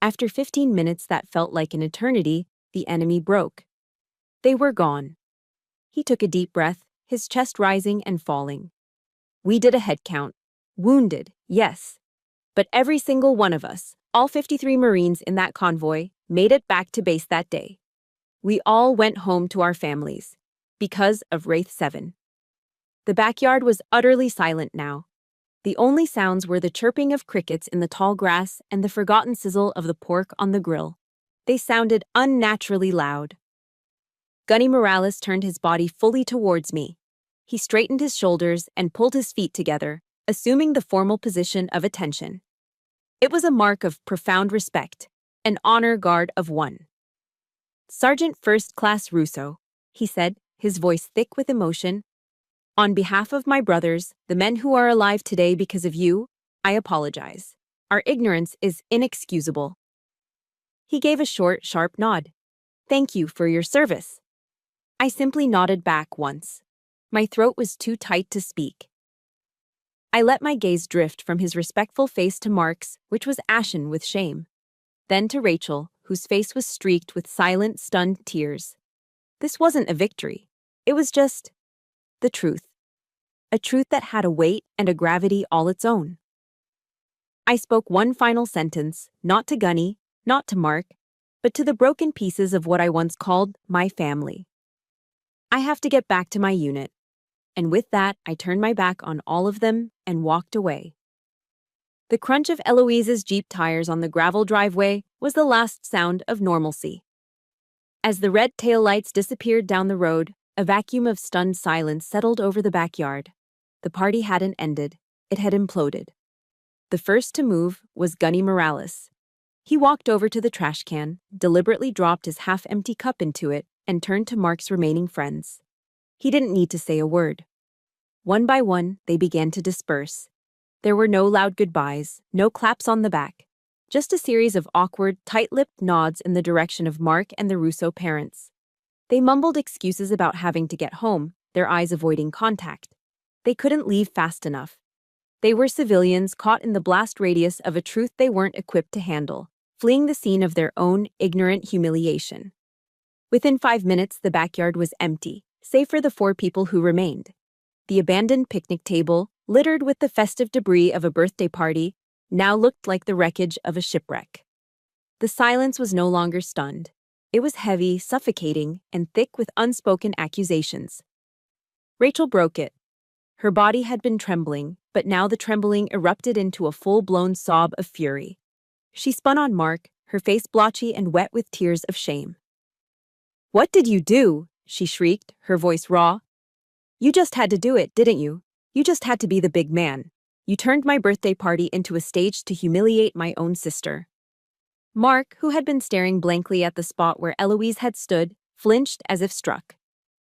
After 15 minutes that felt like an eternity, the enemy broke. They were gone. He took a deep breath, his chest rising and falling. We did a head count. Wounded, yes. But every single one of us, all 53 Marines in that convoy, made it back to base that day. We all went home to our families. Because of Wraith 7. The backyard was utterly silent now. The only sounds were the chirping of crickets in the tall grass and the forgotten sizzle of the pork on the grill. They sounded unnaturally loud. Gunny Morales turned his body fully towards me. He straightened his shoulders and pulled his feet together, assuming the formal position of attention. It was a mark of profound respect, an honor guard of one. Sergeant First Class Russo, he said, his voice thick with emotion. On behalf of my brothers, the men who are alive today because of you, I apologize. Our ignorance is inexcusable. He gave a short, sharp nod. Thank you for your service. I simply nodded back once. My throat was too tight to speak. I let my gaze drift from his respectful face to Mark's, which was ashen with shame. Then to Rachel, whose face was streaked with silent, stunned tears. This wasn't a victory. It was just the truth. A truth that had a weight and a gravity all its own. I spoke one final sentence, not to Gunny, not to Mark, but to the broken pieces of what I once called my family. I have to get back to my unit. And with that, I turned my back on all of them and walked away. The crunch of Eloise's Jeep tires on the gravel driveway was the last sound of normalcy. As the red taillights disappeared down the road, a vacuum of stunned silence settled over the backyard. The party hadn't ended. It had imploded. The first to move was Gunny Morales. He walked over to the trash can, deliberately dropped his half-empty cup into it, and turned to Mark's remaining friends. He didn't need to say a word. One by one, they began to disperse. There were no loud goodbyes, no claps on the back, just a series of awkward, tight-lipped nods in the direction of Mark and the Russo parents. They mumbled excuses about having to get home, their eyes avoiding contact. They couldn't leave fast enough. They were civilians caught in the blast radius of a truth they weren't equipped to handle, fleeing the scene of their own ignorant humiliation. Within 5 minutes, the backyard was empty, save for the 4 people who remained. The abandoned picnic table, littered with the festive debris of a birthday party, now looked like the wreckage of a shipwreck. The silence was no longer stunned. It was heavy, suffocating, and thick with unspoken accusations. Rachel broke it. Her body had been trembling, but now the trembling erupted into a full-blown sob of fury. She spun on Mark, her face blotchy and wet with tears of shame. "What did you do?" she shrieked, her voice raw. "You just had to do it, didn't you? You just had to be the big man. You turned my birthday party into a stage to humiliate my own sister." Mark, who had been staring blankly at the spot where Eloise had stood, flinched as if struck.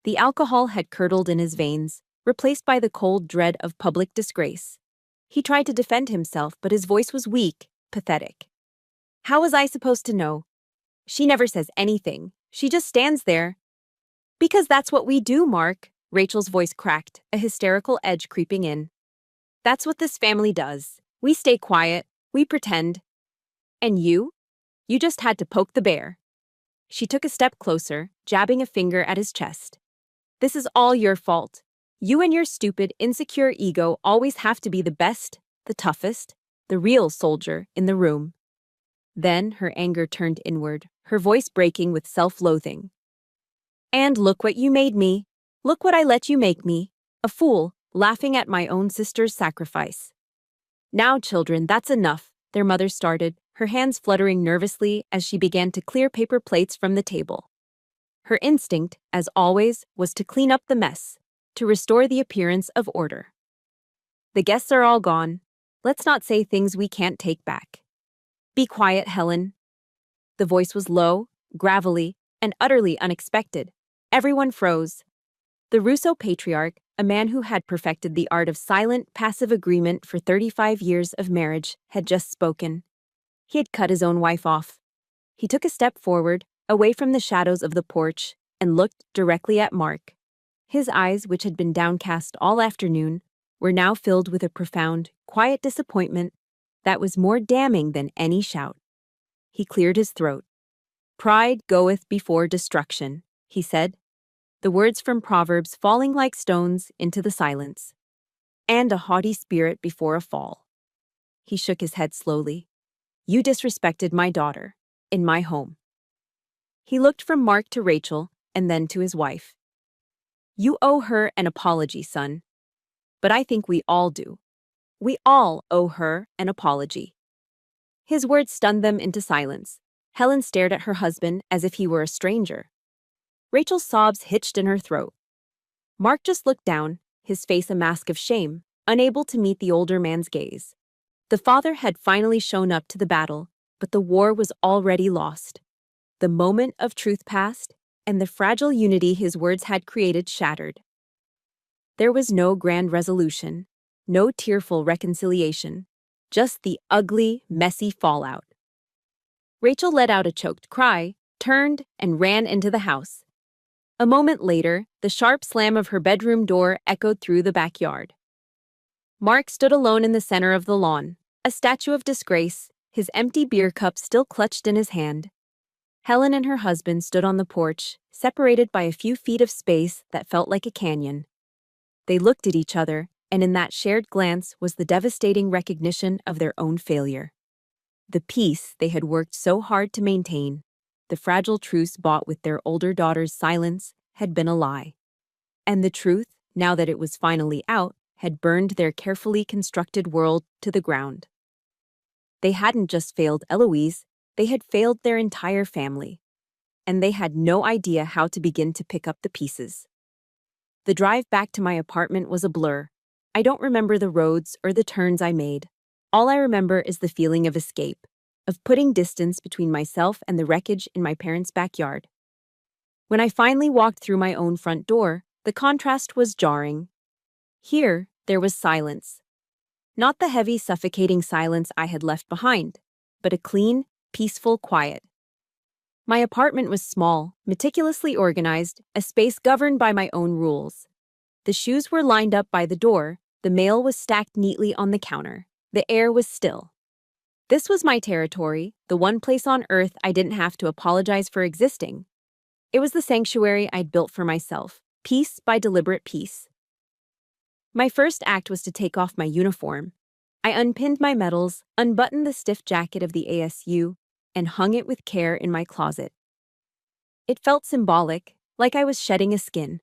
The alcohol had curdled in his veins, replaced by the cold dread of public disgrace. He tried to defend himself, but his voice was weak, pathetic. "How was I supposed to know? She never says anything. She just stands there." "Because that's what we do, Mark," Rachel's voice cracked, a hysterical edge creeping in. "That's what this family does. We stay quiet, we pretend. And you? You just had to poke the bear." She took a step closer, jabbing a finger at his chest. "This is all your fault. You and your stupid, insecure ego always have to be the best, the toughest, the real soldier in the room." Then her anger turned inward, her voice breaking with self-loathing. "And look what you made me. Look what I let you make me. A fool, laughing at my own sister's sacrifice. Now, children, that's enough, their mother started, her hands fluttering nervously as she began to clear paper plates from the table. Her instinct, as always, was to clean up the mess, to restore the appearance of order. The guests are all gone. Let's not say things we can't take back. Be quiet, Helen. The voice was low, gravelly, and utterly unexpected. Everyone froze. The Russo patriarch, a man who had perfected the art of silent, passive agreement for 35 years of marriage, had just spoken. He had cut his own wife off. He took a step forward, away from the shadows of the porch, and looked directly at Mark. His eyes, which had been downcast all afternoon, were now filled with a profound, quiet disappointment that was more damning than any shout. He cleared his throat. "Pride goeth before destruction," he said, the words from Proverbs falling like stones into the silence. "And a haughty spirit before a fall." He shook his head slowly. "You disrespected my daughter, in my home." He looked from Mark to Rachel, and then to his wife. "You owe her an apology, son. But I think we all do. We all owe her an apology." His words stunned them into silence. Helen stared at her husband as if he were a stranger. Rachel's sobs hitched in her throat. Mark just looked down, his face a mask of shame, unable to meet the older man's gaze. The father had finally shown up to the battle, but the war was already lost. The moment of truth passed, and the fragile unity his words had created shattered. There was no grand resolution, no tearful reconciliation, just the ugly, messy fallout. Rachel let out a choked cry, turned, and ran into the house. A moment later, the sharp slam of her bedroom door echoed through the backyard. Mark stood alone in the center of the lawn, a statue of disgrace, his empty beer cup still clutched in his hand. Helen and her husband stood on the porch, separated by a few feet of space that felt like a canyon. They looked at each other, and in that shared glance was the devastating recognition of their own failure. The peace they had worked so hard to maintain, the fragile truce bought with their older daughter's silence, had been a lie. And the truth, now that it was finally out, had burned their carefully constructed world to the ground. They hadn't just failed Eloise, they had failed their entire family. And they had no idea how to begin to pick up the pieces. The drive back to my apartment was a blur. I don't remember the roads or the turns I made. All I remember is the feeling of escape, of putting distance between myself and the wreckage in my parents' backyard. When I finally walked through my own front door, the contrast was jarring. Here, there was silence. Not the heavy, suffocating silence I had left behind, but a clean, peaceful quiet. My apartment was small, meticulously organized, a space governed by my own rules. The shoes were lined up by the door, the mail was stacked neatly on the counter. The air was still. This was my territory, the one place on earth I didn't have to apologize for existing. It was the sanctuary I'd built for myself, piece by deliberate piece. My first act was to take off my uniform. I unpinned my medals, unbuttoned the stiff jacket of the ASU, and hung it with care in my closet. It felt symbolic, like I was shedding a skin.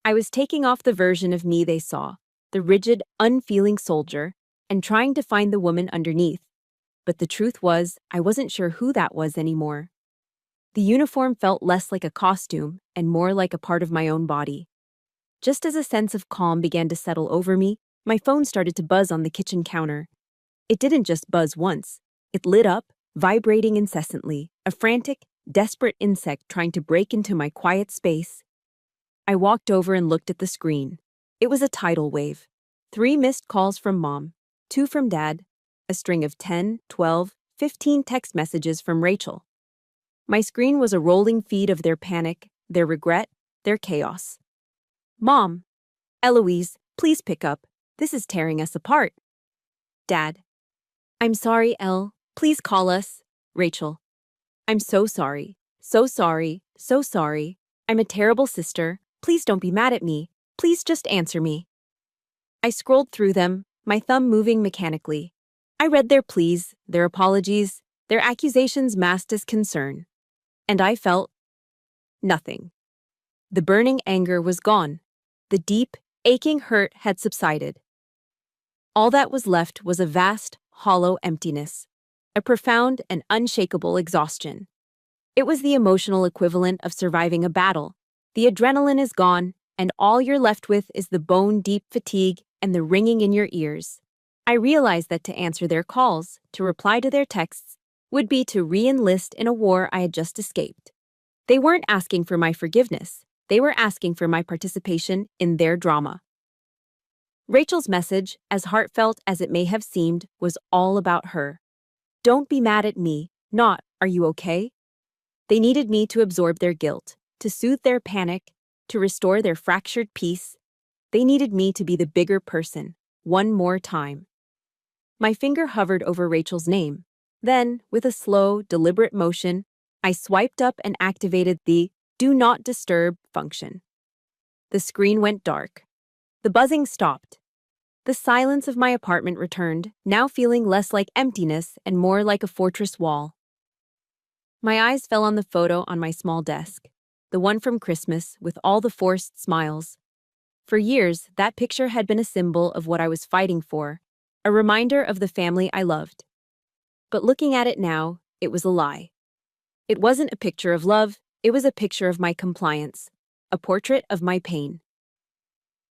I was taking off the version of me they saw, the rigid, unfeeling soldier, and trying to find the woman underneath. But the truth was, I wasn't sure who that was anymore. The uniform felt less like a costume and more like a part of my own body. Just as a sense of calm began to settle over me, my phone started to buzz on the kitchen counter. It didn't just buzz once. It lit up, vibrating incessantly, a frantic, desperate insect trying to break into my quiet space. I walked over and looked at the screen. It was a tidal wave. 3 missed calls from Mom, 2 from Dad, a string of 10, 12, 15 text messages from Rachel. My screen was a rolling feed of their panic, their regret, their chaos. Mom, Eloise, please pick up. This is tearing us apart. Dad, I'm sorry, Elle. Please call us. Rachel, I'm so sorry. So sorry. So sorry. I'm a terrible sister. Please don't be mad at me. Please just answer me. I scrolled through them, my thumb moving mechanically. I read their pleas, their apologies, their accusations masked as concern. And I felt nothing. The burning anger was gone, The deep, aching hurt had subsided. All that was left was a vast, hollow emptiness, a profound and unshakable exhaustion. It was the emotional equivalent of surviving a battle. The adrenaline is gone, and all you're left with is the bone-deep fatigue and the ringing in your ears. I realized that to answer their calls, to reply to their texts, would be to re-enlist in a war I had just escaped. They weren't asking for my forgiveness. They were asking for my participation in their drama. Rachel's message, as heartfelt as it may have seemed, was all about her. Don't be mad at me, not, are you okay? They needed me to absorb their guilt, to soothe their panic, to restore their fractured peace. They needed me to be the bigger person, one more time. My finger hovered over Rachel's name. Then, with a slow, deliberate motion, I swiped up and activated the Do Not Disturb function. The screen went dark. The buzzing stopped. The silence of my apartment returned, now feeling less like emptiness and more like a fortress wall. My eyes fell on the photo on my small desk, the one from Christmas with all the forced smiles. For years, that picture had been a symbol of what I was fighting for, a reminder of the family I loved. But looking at it now, it was a lie. It wasn't a picture of love, it was a picture of my compliance, a portrait of my pain.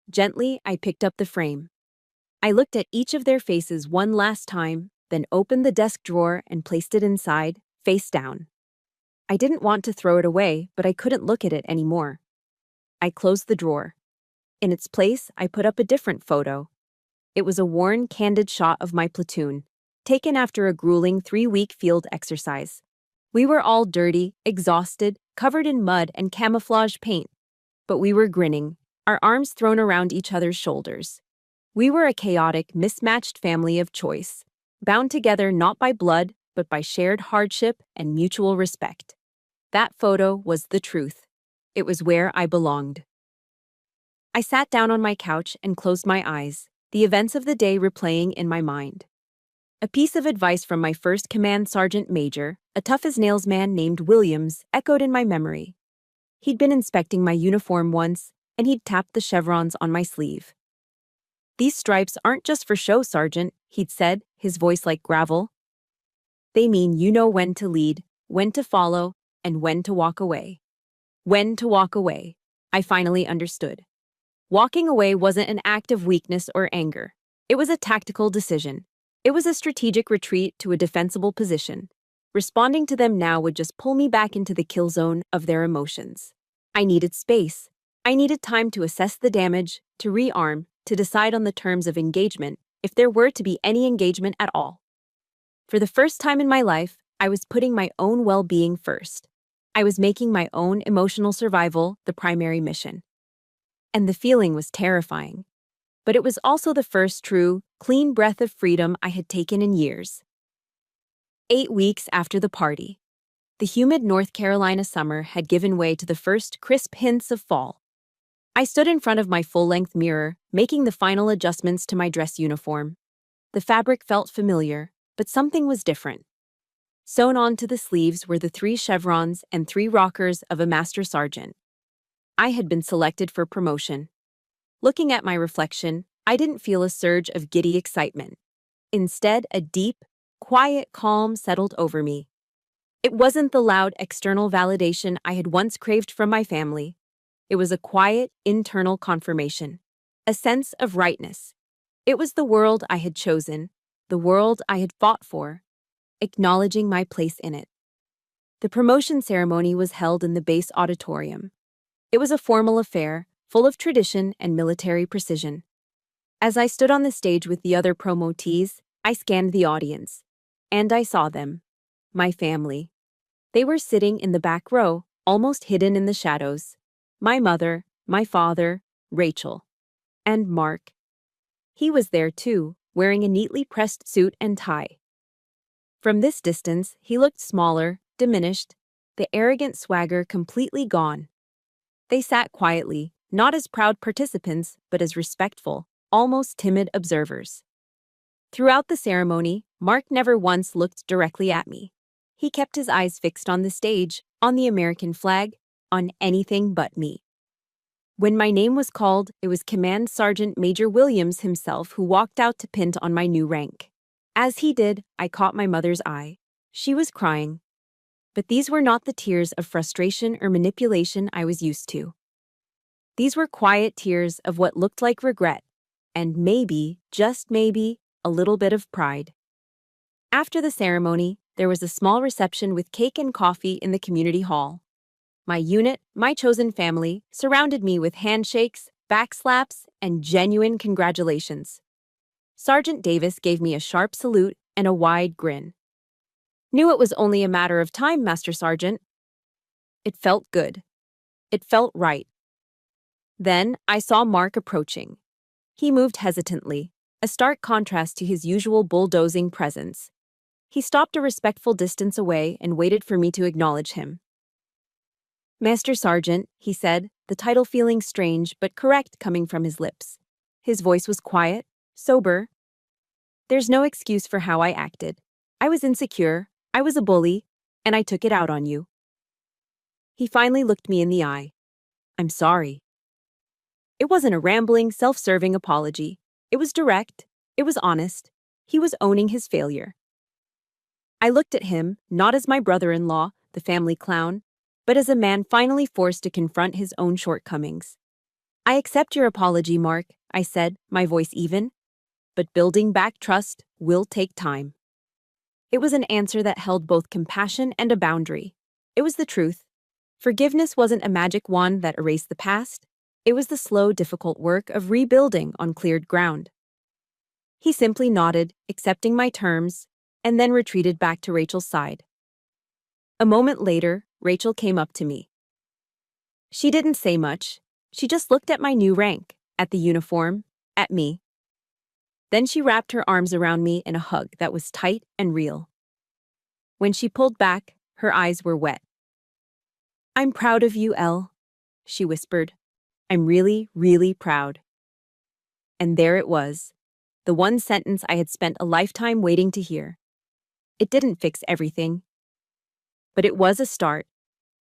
Gently, I picked up the frame. I looked at each of their faces one last time, then opened the desk drawer and placed it inside, face down. I didn't want to throw it away, but I couldn't look at it anymore. I closed the drawer. In its place, I put up a different photo. It was a worn, candid shot of my platoon, taken after a grueling 3-week field exercise. We were all dirty, exhausted, covered in mud and camouflage paint. But we were grinning, our arms thrown around each other's shoulders. We were a chaotic, mismatched family of choice, bound together not by blood, but by shared hardship and mutual respect. That photo was the truth. It was where I belonged. I sat down on my couch and closed my eyes, the events of the day replaying in my mind. A piece of advice from my first command sergeant major, a tough-as-nails man named Williams, echoed in my memory. He'd been inspecting my uniform once, and he'd tapped the chevrons on my sleeve. "These stripes aren't just for show, Sergeant," he'd said, his voice like gravel. "They mean you know when to lead, when to follow, and when to walk away." When to walk away. I finally understood. Walking away wasn't an act of weakness or anger. It was a tactical decision. It was a strategic retreat to a defensible position. Responding to them now would just pull me back into the kill zone of their emotions. I needed space. I needed time to assess the damage, to rearm, to decide on the terms of engagement, if there were to be any engagement at all. For the first time in my life, I was putting my own well-being first. I was making my own emotional survival the primary mission. And the feeling was terrifying. But it was also the first true, clean breath of freedom I had taken in years. 8 weeks after the party, the humid North Carolina summer had given way to the first crisp hints of fall. I stood in front of my full-length mirror, making the final adjustments to my dress uniform. The fabric felt familiar, but something was different. Sewn onto the sleeves were the 3 chevrons and 3 rockers of a master sergeant. I had been selected for promotion. Looking at my reflection, I didn't feel a surge of giddy excitement. Instead, a deep, quiet calm settled over me. It wasn't the loud external validation I had once craved from my family. It was a quiet, internal confirmation, a sense of rightness. It was the world I had chosen, the world I had fought for, acknowledging my place in it. The promotion ceremony was held in the base auditorium. It was a formal affair, full of tradition and military precision. As I stood on the stage with the other promotees, I scanned the audience. And I saw them. My family. They were sitting in the back row, almost hidden in the shadows. My mother, my father, Rachel. And Mark. He was there too, wearing a neatly pressed suit and tie. From this distance, he looked smaller, diminished, the arrogant swagger completely gone. They sat quietly, not as proud participants, but as respectful, almost timid observers. Throughout the ceremony, Mark never once looked directly at me. He kept his eyes fixed on the stage, on the American flag, on anything but me. When my name was called, it was Command Sergeant Major Williams himself who walked out to pint on my new rank. As he did, I caught my mother's eye. She was crying. But these were not the tears of frustration or manipulation I was used to. These were quiet tears of what looked like regret, and maybe, just maybe, a little bit of pride. After the ceremony, there was a small reception with cake and coffee in the community hall. My unit, my chosen family, surrounded me with handshakes, backslaps, and genuine congratulations. Sergeant Davis gave me a sharp salute and a wide grin. Knew it was only a matter of time, Master Sergeant. It felt good. It felt right. Then I saw Mark approaching. He moved hesitantly, a stark contrast to his usual bulldozing presence. He stopped a respectful distance away and waited for me to acknowledge him. Master Sergeant, he said, the title feeling strange but correct coming from his lips. His voice was quiet, sober. There's no excuse for how I acted. I was insecure, I was a bully, and I took it out on you. He finally looked me in the eye. I'm sorry. It wasn't a rambling, self-serving apology. It was direct. It was honest. He was owning his failure. I looked at him, not as my brother-in-law, the family clown, but as a man finally forced to confront his own shortcomings. I accept your apology, Mark, I said, my voice even, but building back trust will take time. It was an answer that held both compassion and a boundary. It was the truth. Forgiveness wasn't a magic wand that erased the past. It was the slow, difficult work of rebuilding on cleared ground. He simply nodded, accepting my terms, and then retreated back to Rachel's side. A moment later, Rachel came up to me. She didn't say much. She just looked at my new rank, at the uniform, at me. Then she wrapped her arms around me in a hug that was tight and real. When she pulled back, her eyes were wet. I'm proud of you, Elle, she whispered. I'm really, really proud. And there it was, the one sentence I had spent a lifetime waiting to hear. It didn't fix everything. But it was a start.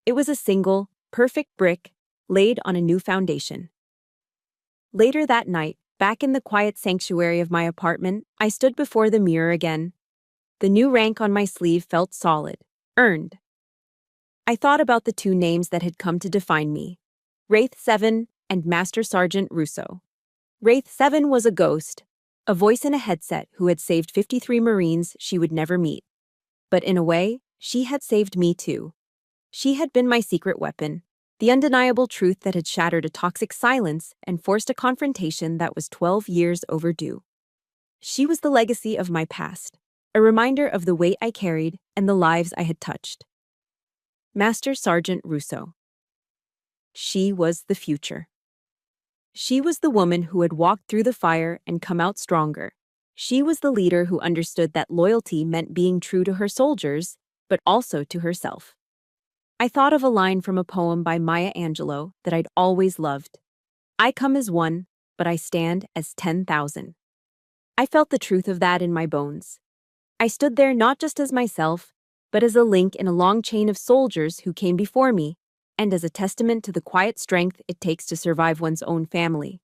It was a single, perfect brick laid on a new foundation. Later that night, back in the quiet sanctuary of my apartment, I stood before the mirror again. The new rank on my sleeve felt solid, earned. I thought about the two names that had come to define me, Wraith 7 and Master Sergeant Russo. Wraith 7 was a ghost, a voice in a headset who had saved 53 Marines she would never meet. But in a way, she had saved me too. She had been my secret weapon, the undeniable truth that had shattered a toxic silence and forced a confrontation that was 12 years overdue. She was the legacy of my past, a reminder of the weight I carried and the lives I had touched. Master Sergeant Russo. She was the future. She was the woman who had walked through the fire and come out stronger. She was the leader who understood that loyalty meant being true to her soldiers, but also to herself. I thought of a line from a poem by Maya Angelou that I'd always loved. I come as one, but I stand as 10,000. I felt the truth of that in my bones. I stood there not just as myself, but as a link in a long chain of soldiers who came before me, and as a testament to the quiet strength it takes to survive one's own family.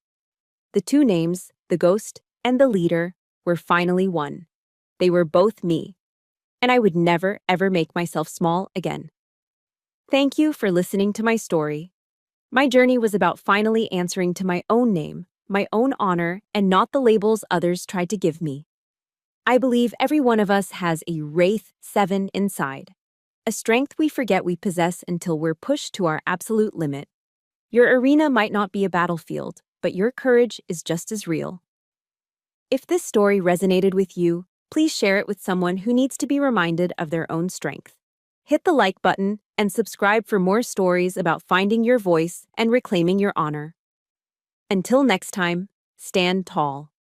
The two names, the ghost and the leader, were finally one. They were both me, and I would never, ever make myself small again. Thank you for listening to my story. My journey was about finally answering to my own name, my own honor, and not the labels others tried to give me. I believe every one of us has a Wraith 7 inside, a strength we forget we possess until we're pushed to our absolute limit. Your arena might not be a battlefield, but your courage is just as real. If this story resonated with you, please share it with someone who needs to be reminded of their own strength. Hit the like button and subscribe for more stories about finding your voice and reclaiming your honor. Until next time, stand tall.